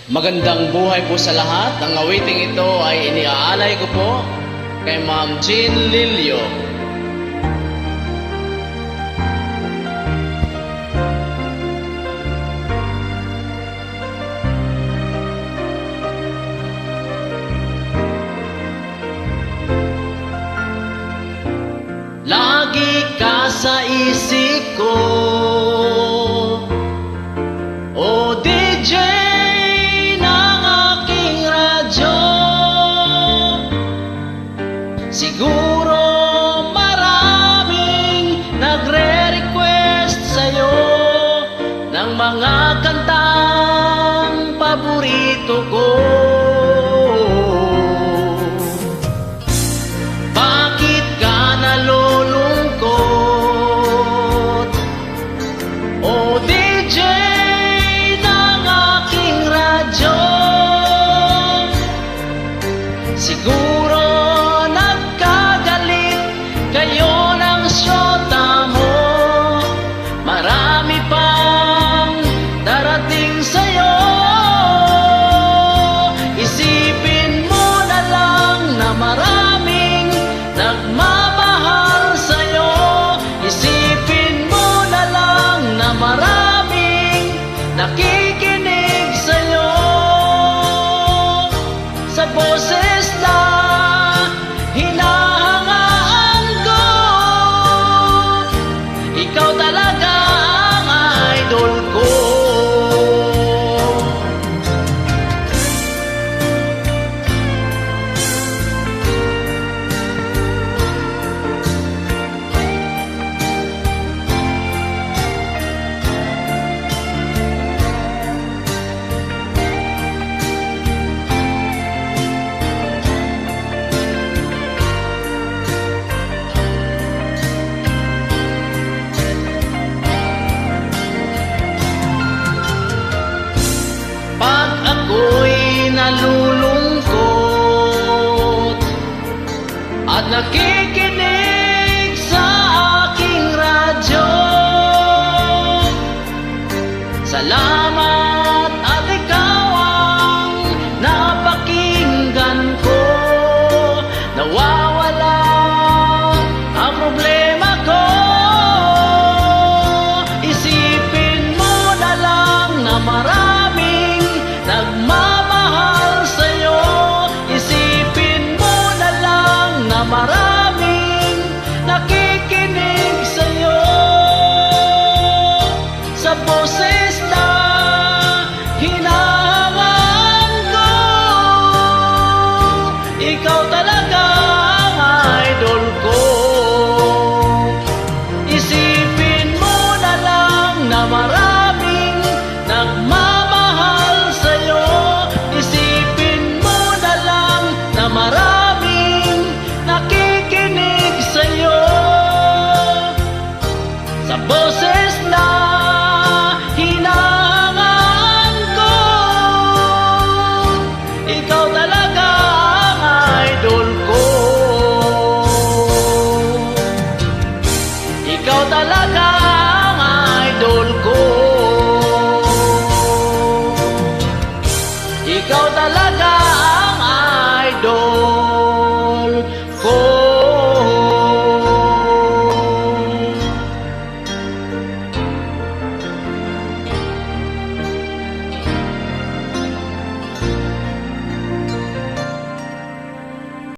Magandang buhay po sa lahat. Ang awiting ito ay iniaalay ko po kay Ma'am Jean Lilio. Lagi ka sa isip ko, o DJ ng aking radyo. Siguro maraming nagre-request sa'yo ng mga kantang paborito ko. Bakit ka nalulungkot, o DJ ng aking radyo? Siguro nagkagalit kayo ng syota mo. Marami pang darating sa'yo. Isipin mo na lang na maraming nagmamahal sa'yo. Isipin mo na lang na maraming nakikinig sa'yo. Sa boses na hinahangaan ko, ikaw talaga ang idol ko. Pag ako'y nalulungkot at nakikinig sa aking radyo, salamat at ikaw ang napakinggan ko. Nawawala ang problema ko. Isipin mo na lang na maraming nagmamahal sa'yo. Isipin mo na lang na maraming nakikinig sa'yo. Sa boses na hinahangaan ko, ikaw talaga ang idol ko. Isipin mo na lang na maraming nagmamahal sa'yo. Isipin mo na lang na maraming nakikinig sa'yo. Sa boses na hinahangaan ko, ikaw talaga ang idol ko. Ikaw talaga ang idol ko. Ikaw talaga